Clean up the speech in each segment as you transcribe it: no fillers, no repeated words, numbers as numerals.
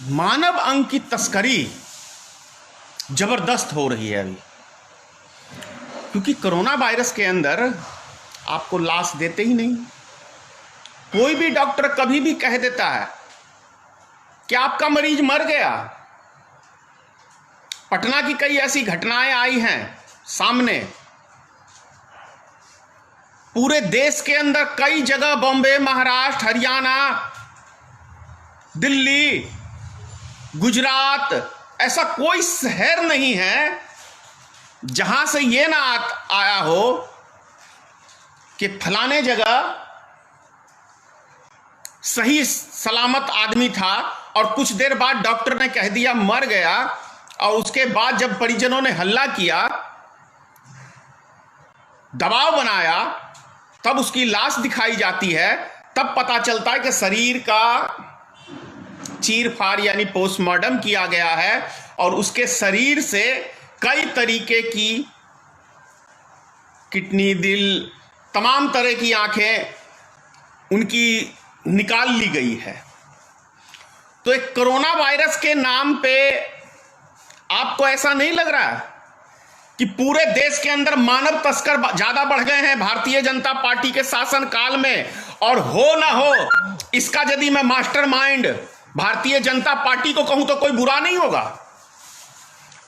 मानव अंग की तस्करी जबरदस्त हो रही है अभी, क्योंकि कोरोना वायरस के अंदर आपको लाश देते ही नहीं। कोई भी डॉक्टर कभी भी कह देता है कि आपका मरीज मर गया। पटना की कई ऐसी घटनाएं आई हैं सामने। पूरे देश के अंदर कई जगह, बॉम्बे, महाराष्ट्र, हरियाणा, दिल्ली, गुजरात, ऐसा कोई शहर नहीं है जहां से यह ना आया हो कि फलाने जगह सही सलामत आदमी था और कुछ देर बाद डॉक्टर ने कह दिया मर गया, और उसके बाद जब परिजनों ने हल्ला किया, दबाव बनाया, तब उसकी लाश दिखाई जाती है। तब पता चलता है कि शरीर का चीर फाड़ यानी पोस्टमार्टम किया गया है और उसके शरीर से कई तरीके की किडनी, दिल, तमाम तरह की आंखें उनकी निकाल ली गई है। तो एक कोरोना वायरस के नाम पे आपको ऐसा नहीं लग रहा है कि पूरे देश के अंदर मानव तस्कर ज्यादा बढ़ गए हैं भारतीय जनता पार्टी के शासन काल में? और हो ना हो इसका यदि मैं मास्टरमाइंड भारतीय जनता पार्टी को कहूं तो कोई बुरा नहीं होगा।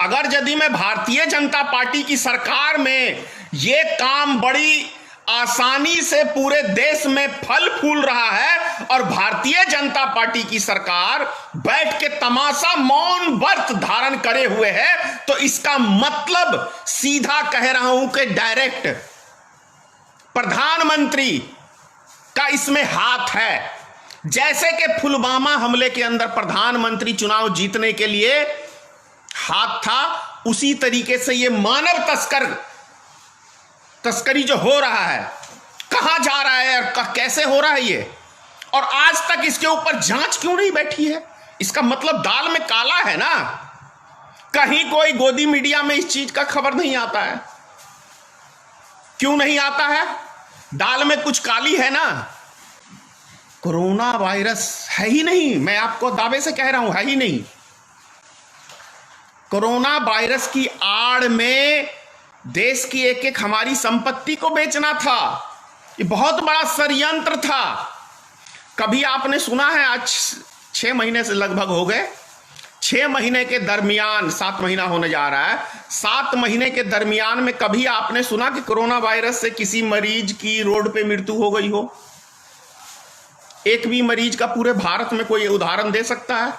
अगर यदि मैं भारतीय जनता पार्टी की सरकार में ये काम बड़ी आसानी से पूरे देश में फल फूल रहा है और भारतीय जनता पार्टी की सरकार बैठ के तमाशा मौन व्रत धारण करे हुए है, तो इसका मतलब सीधा कह रहा हूं कि डायरेक्ट प्रधानमंत्री का इसमें हाथ है। जैसे कि पुलवामा हमले के अंदर प्रधानमंत्री चुनाव जीतने के लिए हाथ था, उसी तरीके से ये मानव तस्करी जो हो रहा है, कहां जा रहा है और कैसे हो रहा है ये, और आज तक इसके ऊपर जांच क्यों नहीं बैठी है? इसका मतलब दाल में काला है ना। कहीं कोई गोदी मीडिया में इस चीज का खबर नहीं आता है। क्यों नहीं आता है? दाल में कुछ काली है ना। कोरोना वायरस है ही नहीं, मैं आपको दावे से कह रहा हूं, है ही नहीं। कोरोना वायरस की आड़ में देश की एक एक हमारी संपत्ति को बेचना था। ये बहुत बड़ा षड्यंत्र था। कभी आपने सुना है, आज 6 महीने से लगभग हो गए, 6 महीने के दरमियान 7 महीना होने जा रहा है, 7 महीने के दरमियान में कभी आपने सुना कि कोरोना वायरस से किसी मरीज की रोड पे मृत्यु हो गई हो? एक भी मरीज का पूरे भारत में कोई उदाहरण दे सकता है?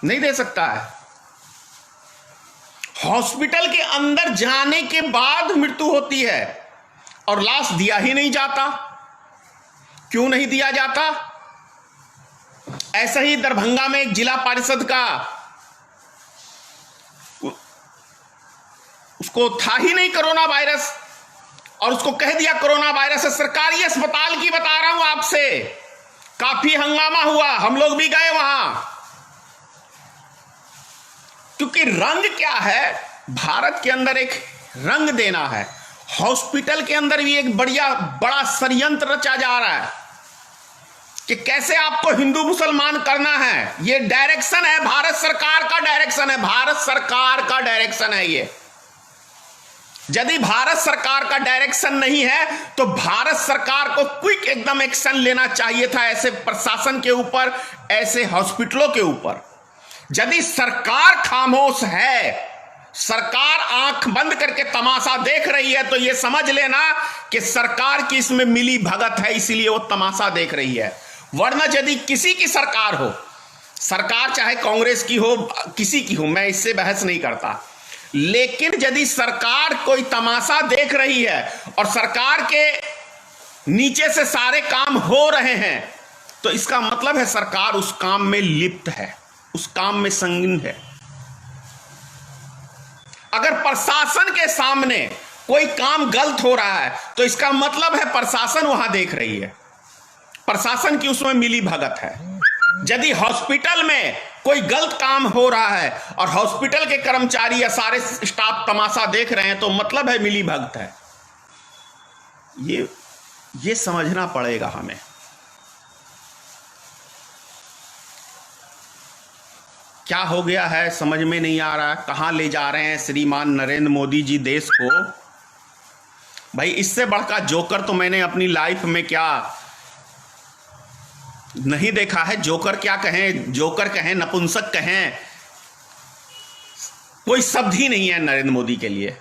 नहीं दे सकता है। हॉस्पिटल के अंदर जाने के बाद मृत्यु होती है और लाश दिया ही नहीं जाता। क्यों नहीं दिया जाता? ऐसा ही दरभंगा में एक जिला परिषद का, उसको था ही नहीं कोरोना वायरस और उसको कह दिया कोरोना वायरस है। सरकारी अस्पताल की बता रहा हूं आपसे, काफी हंगामा हुआ, हम लोग भी गए वहां। क्योंकि रंग क्या है, भारत के अंदर एक रंग देना है। हॉस्पिटल के अंदर भी एक बड़ा षड्यंत्र रचा जा रहा है कि कैसे आपको हिंदू मुसलमान करना है। ये डायरेक्शन है, भारत सरकार का डायरेक्शन है, भारत सरकार का डायरेक्शन है ये। यदि भारत सरकार का डायरेक्शन नहीं है तो भारत सरकार को क्विक एकदम एक्शन लेना चाहिए था ऐसे प्रशासन के ऊपर, ऐसे हॉस्पिटलों के ऊपर। यदि सरकार खामोश है, सरकार आंख बंद करके तमाशा देख रही है, तो यह समझ लेना कि सरकार की इसमें मिली भगत है, इसीलिए वो तमाशा देख रही है। वरना यदि किसी की सरकार हो, सरकार चाहे कांग्रेस की हो, किसी की हो, मैं इससे बहस नहीं करता, लेकिन यदि सरकार कोई तमाशा देख रही है और सरकार के नीचे से सारे काम हो रहे हैं, तो इसका मतलब है सरकार उस काम में लिप्त है, उस काम में संगीन है। अगर प्रशासन के सामने कोई काम गलत हो रहा है तो इसका मतलब है प्रशासन वहां देख रही है, प्रशासन की उसमें मिली भगत है। यदि हॉस्पिटल में कोई गलत काम हो रहा है और हॉस्पिटल के कर्मचारी या सारे स्टाफ तमाशा देख रहे हैं, तो मतलब है मिली भगत है। ये समझना पड़ेगा हमें। क्या हो गया है समझ में नहीं आ रहा, कहाँ ले जा रहे हैं श्रीमान नरेंद्र मोदी जी देश को। भाई इससे बढ़कर जोकर तो मैंने अपनी लाइफ में क्या नहीं देखा है। जोकर क्या कहें, जोकर कहें, नपुंसक कहें, कोई शब्द ही नहीं है नरेंद्र मोदी के लिए,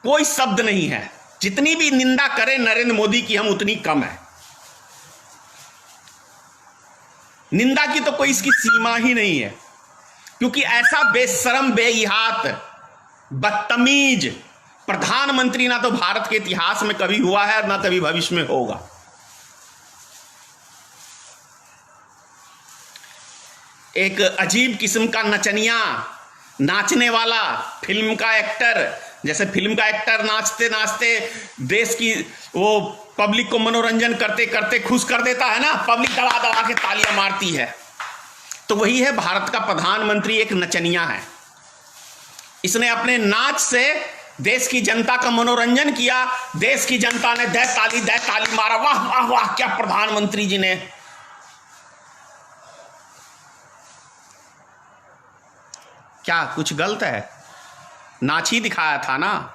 कोई शब्द नहीं है। जितनी भी निंदा करें नरेंद्र मोदी की हम उतनी कम है। निंदा की तो कोई इसकी सीमा ही नहीं है, क्योंकि ऐसा बेशरम, बेइहात, बदतमीज प्रधानमंत्री ना तो भारत के इतिहास में कभी हुआ है और ना कभी भविष्य में होगा। एक अजीब किस्म का नचनिया, नाचने वाला, फिल्म का एक्टर, जैसे फिल्म का एक्टर नाचते नाचते देश की वो पब्लिक को मनोरंजन करते करते खुश कर देता है ना, पब्लिक दबा दबा के तालियां मारती है, तो वही है भारत का प्रधानमंत्री। एक नचनिया है, इसने अपने नाच से देश की जनता का मनोरंजन किया। देश की जनता ने दे ताली मारा, वाह वाह वाह क्या प्रधानमंत्री जी ने। क्या कुछ गलत है? नाच ही दिखाया था ना,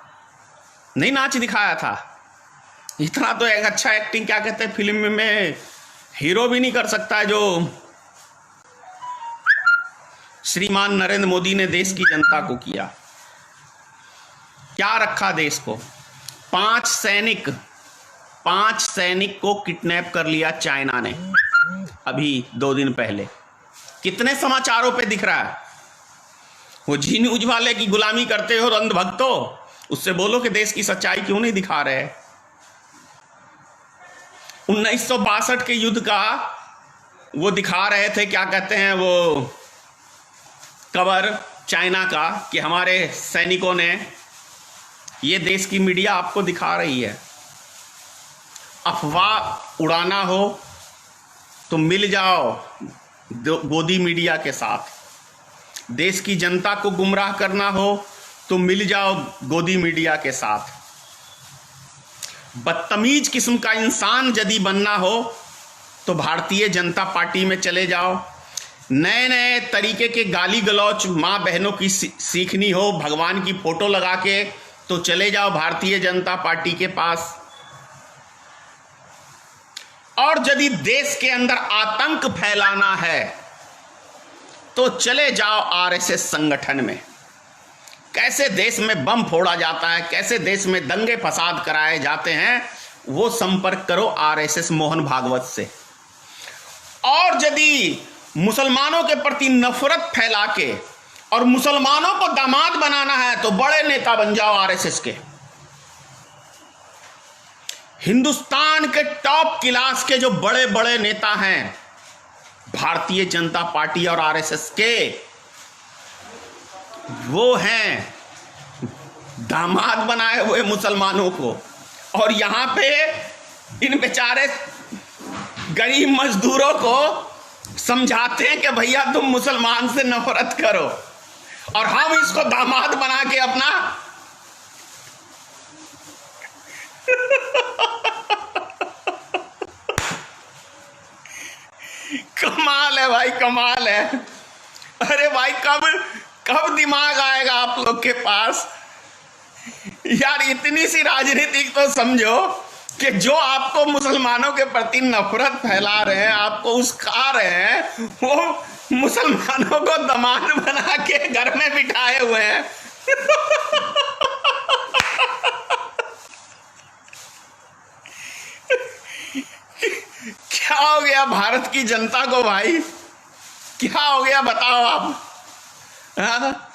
नहीं नाच दिखाया था। इतना तो एक अच्छा एक्टिंग क्या कहते हैं फिल्म में हीरो भी नहीं कर सकता है जो श्रीमान नरेंद्र मोदी ने देश की जनता को किया। क्या रखा देश को? 5 सैनिक को किडनैप कर लिया चाइना ने अभी 2 दिन पहले। कितने समाचारों पे दिख रहा है। वो जी न्यूज वाले की गुलामी करते हो अंधभक्तों, उससे बोलो कि देश की सच्चाई क्यों नहीं दिखा रहे। 1962 के युद्ध का वो दिखा रहे थे, क्या कहते हैं वो कवर चाइना का, कि हमारे सैनिकों ने, ये देश की मीडिया आपको दिखा रही है। अफवाह उड़ाना हो तो मिल जाओ गोदी मीडिया के साथ, देश की जनता को गुमराह करना हो तो मिल जाओ गोदी मीडिया के साथ, बदतमीज किस्म का इंसान यदि बनना हो तो भारतीय जनता पार्टी में चले जाओ। नए नए तरीके के गाली गलौच माँ बहनों की सीखनी हो भगवान की फोटो लगा के, तो चले जाओ भारतीय जनता पार्टी के पास। और यदि देश के अंदर आतंक फैलाना है तो चले जाओ आरएसएस संगठन में। कैसे देश में बम फोड़ा जाता है, कैसे देश में दंगे फसाद कराए जाते हैं, वो संपर्क करो आरएसएस मोहन भागवत से। और यदि मुसलमानों के प्रति नफरत फैला के और मुसलमानों को दामाद बनाना है तो बड़े नेता बन जाओ आरएसएस के। हिंदुस्तान के टॉप क्लास के जो बड़े बड़े नेता हैं भारतीय जनता पार्टी और आरएसएस के, वो हैं दामाद बनाए हुए मुसलमानों को। और यहां पे इन बेचारे गरीब मजदूरों को समझाते हैं कि भैया तुम मुसलमान से नफरत करो, और हम इसको दामाद बना के अपना कमाल है भाई, कमाल है। अरे भाई कब दिमाग आएगा आप लोग के पास यार। इतनी सी राजनीतिक तो समझो कि जो आपको मुसलमानों के प्रति नफरत फैला रहे हैं, आपको उस्का रहे हैं, वो मुसलमानों को दामाद बना के घर में बिठाए हुए हैं। क्या हो गया भारत की जनता को भाई, क्या हो गया बताओ आप। हाँ?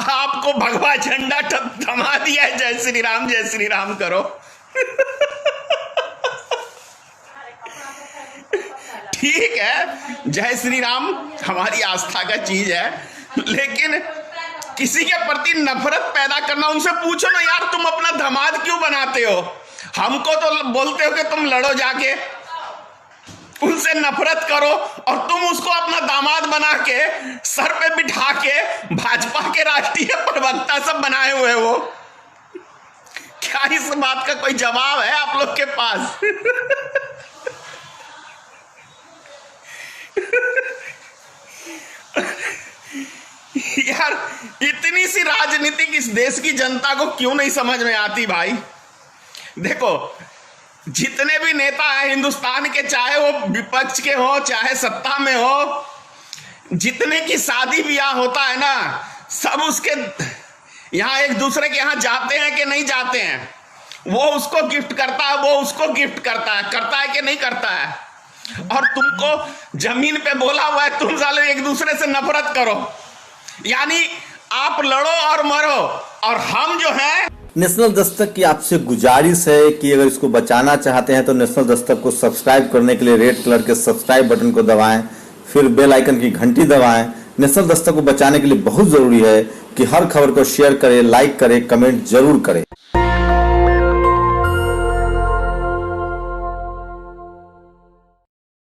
आपको भगवा झंडा थमा दिया है, जय श्री राम करो। ठीक है, जय श्री राम हमारी आस्था का चीज है, लेकिन किसी के प्रति नफरत पैदा करना, उनसे पूछो ना यार तुम अपना दामाद क्यों बनाते हो। हमको तो बोलते हो कि तुम लड़ो जाके, उनसे नफरत करो और तुम उसको अपना दामाद बना के सर पे बिठा के भाजपा के राष्ट्रीय प्रवक्ता सब बनाए हुए हो। क्या इस बात का कोई जवाब है आप लोग के पास? इतनी सी राजनीतिक इस देश की जनता को क्यों नहीं समझ में आती भाई? देखो, जितने भी नेता हैं हिंदुस्तान के, चाहे वो विपक्ष के हो चाहे सत्ता में हो, जितने की शादी ब्याह होता है ना, सब उसके यहां एक दूसरे के यहां जाते हैं कि नहीं जाते हैं, वो उसको गिफ्ट करता है, वो उसको गिफ्ट करता है कि नहीं करता है। और तुमको जमीन पे बोला हुआ है तुम साले एक दूसरे से नफरत करो, यानी आप लड़ो और मरो, और हम जो है। नेशनल दस्तक की आपसे गुजारिश है कि अगर इसको बचाना चाहते हैं तो नेशनल दस्तक को सब्सक्राइब करने के लिए रेड कलर के सब्सक्राइब बटन को दबाएं, फिर बेल आइकन की घंटी दबाएं। नेशनल दस्तक को बचाने के लिए बहुत जरूरी है कि हर खबर को शेयर करें, लाइक करें, कमेंट जरूर करें।